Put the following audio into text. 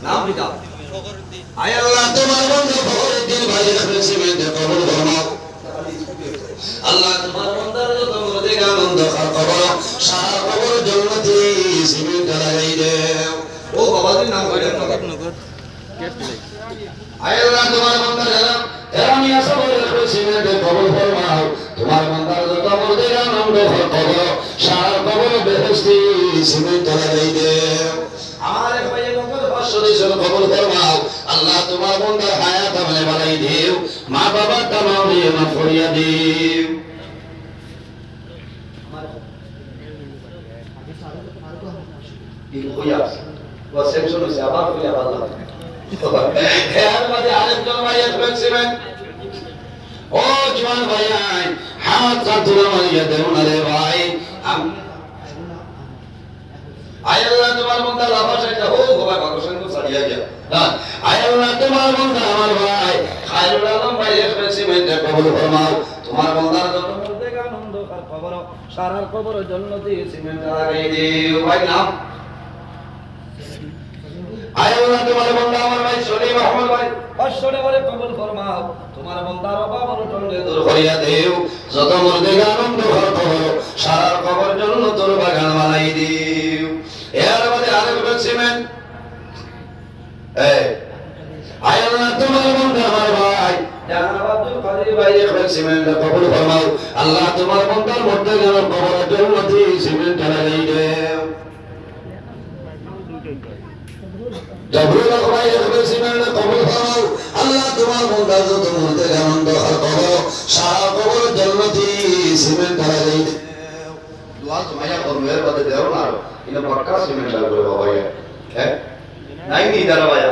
নাম পিতা আয় আল্লাহ তোমার বন্ধু ফখরুদ্দিন ভাইয়ের সিমেন্টে কবুল ফরমাও আল্লাহ তোমার বান্দার যত মুর্দে আনন্দ কবর সারা কবর জান্নাতি সিমেন্ট লাগাই দেও ও বাবাজির নাম কইরা আয় আল্লাহ তোমার বান্দার জানাম তেরামিয়া সবরের সিমেন্টে কবুল ফরমাও তোমার বান্দার যত মুর্দে আনন্দ কবর সারা কবর বেহেশতি সিমেন্ট লাগাই দেও আমার এক ভাই নগর 500 কবুল ফরমাও আল্লাহ তোমার বান্দার হায়াত আমলে বাড়াই দিও মা বাবার তামাম দিয়ে মাফ করিয়া দিও ইলহুয়াস ওয়া সেকশন হইছে আবার কইয়া ভালো এর মধ্যে আরেকজন ভাই আসবেন ও জওয়ান ভাই হাত কাতুলা মারিয়া দেউন রে ভাই আয় আল্লাহ তোমার বান্দা লাফাশাইটা হো গোবা বাকশন কো সারিয়া গিয়া আয় আল্লাহ তোমার বান্দা আমার ভাই খায়রুল আলম ভাই আসবেন সিমেন্টে কবুল ফরমাও তোমার বান্দার জন্য মধ্যে আনন্দ আর কবর সারা কবর জান্নাতি সিমেন্ট লাগাই দিও ভাই নাম আয় আল্লাহ তোমার বান্দা আমার ভাই সলিম আহমদ ভাই 500 টাকা কবুল ফরমাও তোমার বান্দার অভাব টন্ডে দূর করিয়া দেও যত মুর্দে আনন্দ আর কবর সারা কবর জান্নাতুর বাগান বানাই দিও এর মধ্যে আরেকজন সিমেন্ট আয় আল্লাহ তোমার বান্দা আমার ভাই জানাব আব্দুল কাদের ভাই এখানে সিমেন্ট কবুল ফরমাও আল্লাহ তোমার বান্দার মধ্যে যেন কবর জান্নাতি সিমেন্ট লাগাই দেও জবরুল ভাই এখানে সিমেন্ট কবুল ফরমাও আল্লাহ তোমার বান্দার যত মধ্যে আনন্দ আর কবর সারা কবর জান্নাতি সিমেন্ট লাগাই দেও দোয়া তোমায়া করবের বাদে দেও না ইনা পাক্কা সিমেন্ট লাগবে বাবা হ্যাঁ নাই নি দাঁড়া ভাইয়া